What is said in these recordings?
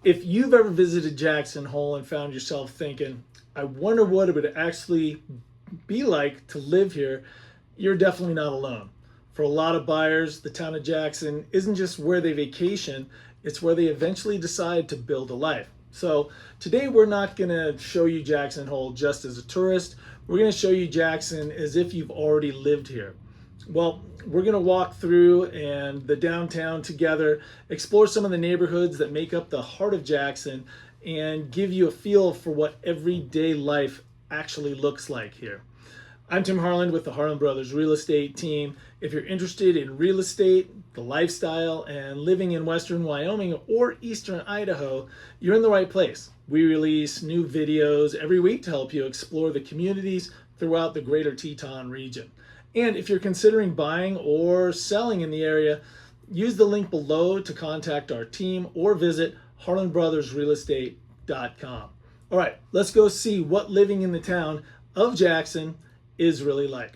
If you've ever visited Jackson Hole and found yourself thinking, I wonder what it would actually be like to live here, you're definitely not alone. For a lot of buyers, the town of Jackson isn't just where they vacation, it's where they eventually decide to build a life. So today we're not going to show you Jackson Hole just as a tourist. We're going to show you Jackson as if you've already lived here. Well, we're going to walk through and the downtown together, explore some of the neighborhoods that make up the heart of Jackson, and give you a feel for what everyday life actually looks like here. I'm Tim Harland with the Harland Brothers Real Estate Team. If you're interested in real estate, the lifestyle, and living in Western Wyoming or Eastern Idaho, you're in the right place. We release new videos every week to help you explore the communities throughout the greater Teton region. And if you're considering buying or selling in the area, use the link below to contact our team or visit harlandbrothersrealestate.com. All right, let's go see what living in the town of Jackson is really like.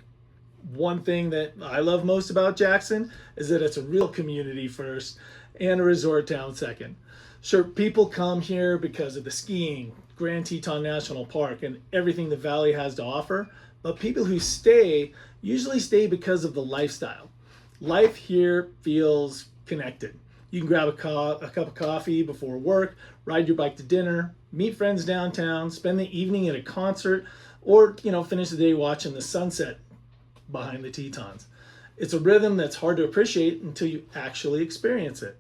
One thing that I love most about Jackson is that it's a real community first and a resort town second. Sure, people come here because of the skiing, Grand Teton National Park, and everything the valley has to offer, but people who stay usually stay because of the lifestyle. Life here feels connected. You can grab a cup of coffee before work, ride your bike to dinner, meet friends downtown, spend the evening at a concert, or finish the day watching the sunset behind the Tetons. It's a rhythm that's hard to appreciate until you actually experience it.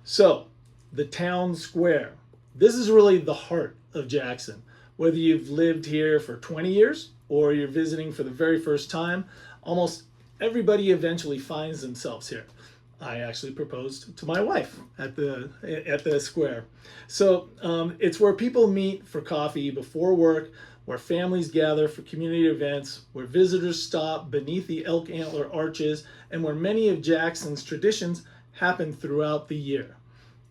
So, the town square. This is really the heart of Jackson. Whether you've lived here for 20 years or you're visiting for the very first time, almost everybody eventually finds themselves here. I actually proposed to my wife at the square. So it's where people meet for coffee before work, where families gather for community events, where visitors stop beneath the elk antler arches, and where many of Jackson's traditions happen throughout the year.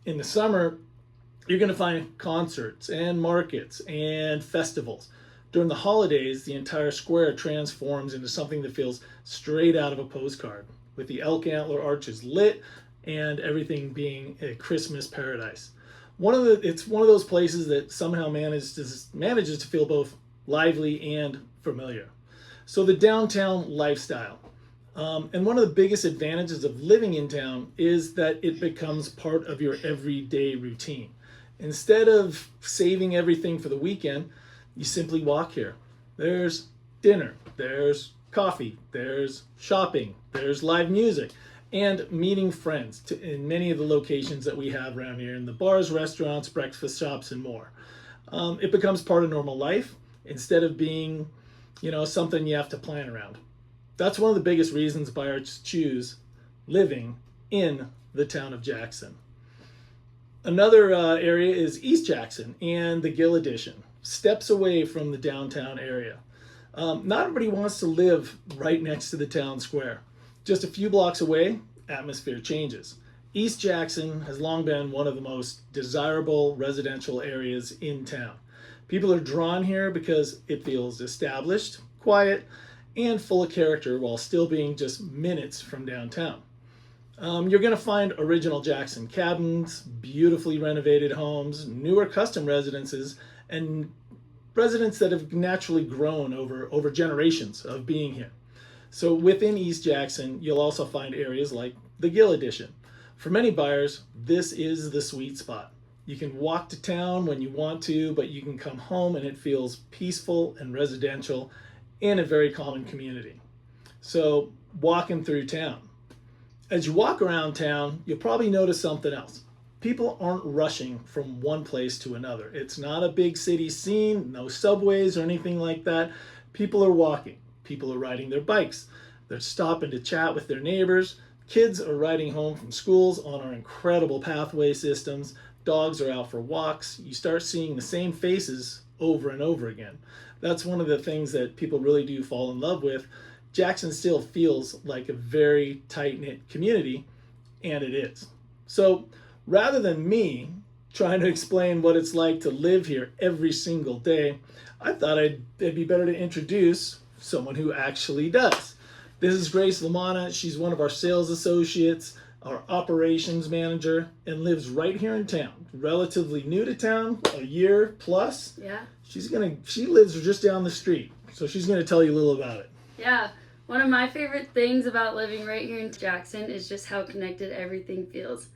In the summer, you're going to find concerts and markets and festivals. During the holidays, the entire square transforms into something that feels straight out of a postcard, with the elk antler arches lit and everything being a Christmas paradise. It's one of those places that somehow manages to feel both lively and familiar. So the downtown lifestyle. And one of the biggest advantages of living in town is that it becomes part of your everyday routine. Instead of saving everything for the weekend, you simply walk here. There's dinner, there's coffee, there's shopping, there's live music, and meeting friends in many of the locations that we have around here, in the bars, restaurants, breakfast shops, and more. It becomes part of normal life instead of being, something you have to plan around. That's one of the biggest reasons buyers choose living in the town of Jackson. Another area is East Jackson and the Gill Addition, steps away from the downtown area. Not everybody wants to live right next to the town square. Just a few blocks away, atmosphere changes. East Jackson has long been one of the most desirable residential areas in town. People are drawn here because it feels established, quiet, and full of character while still being just minutes from downtown. You're going to find original Jackson cabins, beautifully renovated homes, newer custom residences, and residents that have naturally grown over generations of being here. So within East Jackson, you'll also find areas like the Gill Addition. For many buyers, this is the sweet spot. You can walk to town when you want to, but you can come home and it feels peaceful and residential in a very common community. So walking through town. As you walk around town, you'll probably notice something else. People aren't rushing from one place to another. It's not a big city scene, no subways or anything like that. People are walking. People are riding their bikes. They're stopping to chat with their neighbors. Kids are riding home from schools on our incredible pathway systems. Dogs are out for walks. You start seeing the same faces over and over again. That's one of the things that people really do fall in love with. Jackson still feels like a very tight-knit community, and it is. So rather than me trying to explain what it's like to live here every single day, I thought it'd be better to introduce someone who actually does. This is Grace Lamanna. She's one of our sales associates. our operations manager, and lives right here in town. Relatively new to town, a year plus. Yeah. She lives just down the street, so she's gonna tell you a little about it. Yeah. One of my favorite things about living right here in Jackson is just how connected everything feels.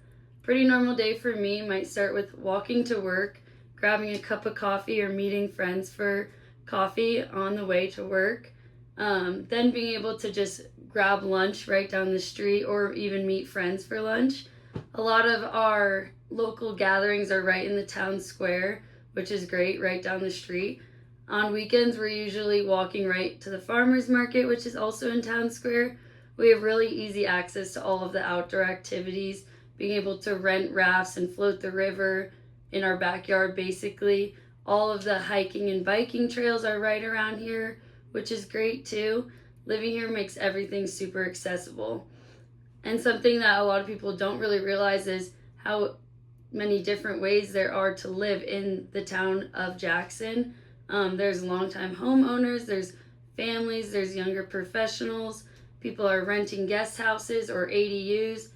Pretty normal day for me might start with walking to work, grabbing a cup of coffee, or meeting friends for coffee on the way to work. Then being able to just grab lunch right down the street or even meet friends for lunch. A lot of our local gatherings are right in the town square, which is great, right down the street. On weekends, we're usually walking right to the farmers market, which is also in town square. We have really easy access to all of the outdoor activities, being able to rent rafts and float the river in our backyard, basically. All of the hiking and biking trails are right around here, which is great too. Living here makes everything super accessible. And something that a lot of people don't really realize is how many different ways there are to live in the town of Jackson. There's longtime homeowners, there's families, there's younger professionals, people are renting guest houses or ADUs,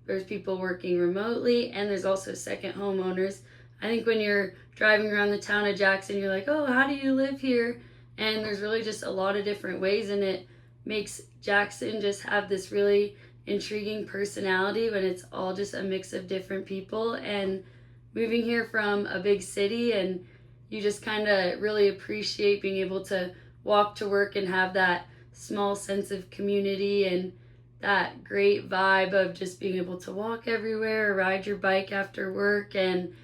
there's people working remotely, and there's also second homeowners. I think when you're driving around the town of Jackson, you're like, oh, how do you live here? And there's really just a lot of different ways, and it makes Jackson just have this really intriguing personality when it's all just a mix of different people. And moving here from a big city, and you just kind of really appreciate being able to walk to work and have that small sense of community and that great vibe of just being able to walk everywhere, ride your bike after work, and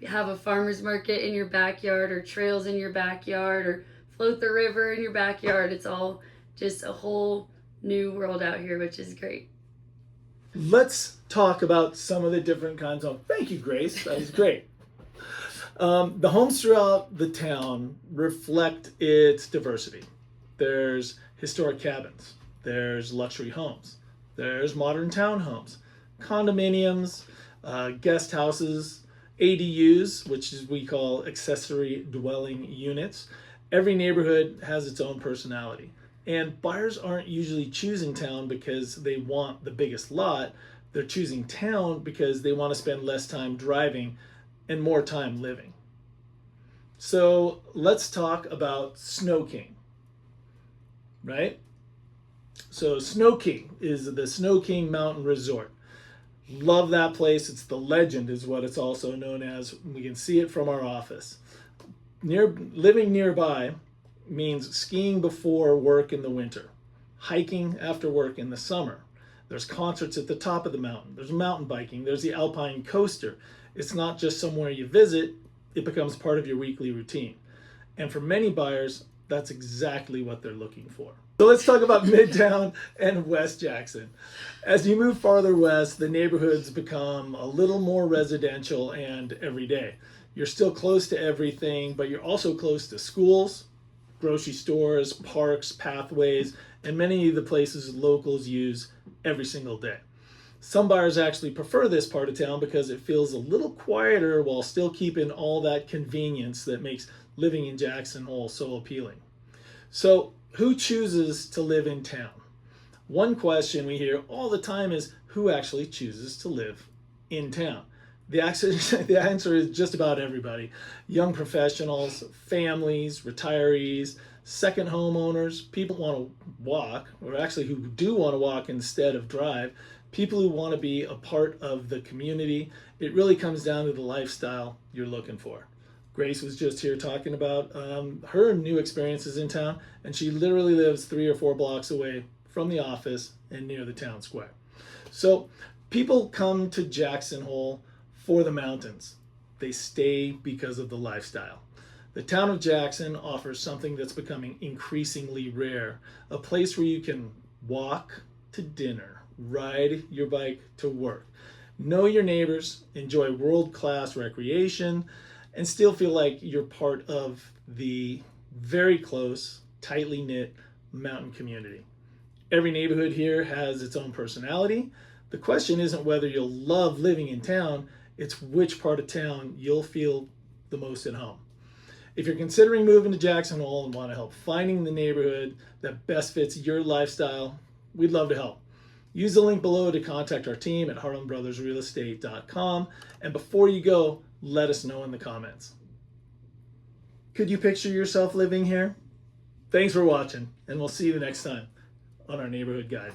have a farmer's market in your backyard or trails in your backyard or float the river in your backyard. It's all just a whole new world out here, which is great. Let's talk about some of the different kinds of. Thank you, Grace. That was great. The homes throughout the town reflect its diversity. There's historic cabins. There's luxury homes. There's modern townhomes, condominiums, guest houses, ADUs, which is we call accessory dwelling units. Every neighborhood has its own personality. And buyers aren't usually choosing town because they want the biggest lot. They're choosing town because they want to spend less time driving and more time living. So let's talk about Snow King, right? So Snow King is the Snow King Mountain Resort. Love that place. It's the Legend is what it's also known as. We can see it from our office. Living nearby means skiing before work in the winter, hiking after work in the summer. There's concerts at the top of the mountain. There's mountain biking. There's the Alpine Coaster. It's not just somewhere you visit, it becomes part of your weekly routine. And for many buyers, that's exactly what they're looking for. So let's talk about Midtown and West Jackson. As you move farther west, the neighborhoods become a little more residential and everyday. You're still close to everything, but you're also close to schools, grocery stores, parks, pathways, and many of the places locals use every single day. Some buyers actually prefer this part of town because it feels a little quieter while still keeping all that convenience that makes living in Jackson Hole so appealing. So, who chooses to live in town? One question we hear all the time is who actually chooses to live in town? The answer is just about everybody. Young professionals, families, retirees, second homeowners, people who want to walk, or actually who do want to walk instead of drive, people who want to be a part of the community. It really comes down to the lifestyle you're looking for. Grace was just here talking about her new experiences in town, and she literally lives 3 or 4 blocks away from the office and near the town square. So people come to Jackson Hole for the mountains. They stay because of the lifestyle. The town of Jackson offers something that's becoming increasingly rare, a place where you can walk to dinner, ride your bike to work, know your neighbors, enjoy world-class recreation, and still feel like you're part of the very close, tightly knit mountain community. Every neighborhood here has its own personality. The question isn't whether you'll love living in town, it's which part of town you'll feel the most at home. If you're considering moving to Jackson Hole and want to help finding the neighborhood that best fits your lifestyle, we'd love to help. Use the link below to contact our team at harlandbrothersrealestate.com. And before you go, let us know in the comments. Could you picture yourself living here? Thanks for watching, and we'll see you the next time on our Neighborhood Guide.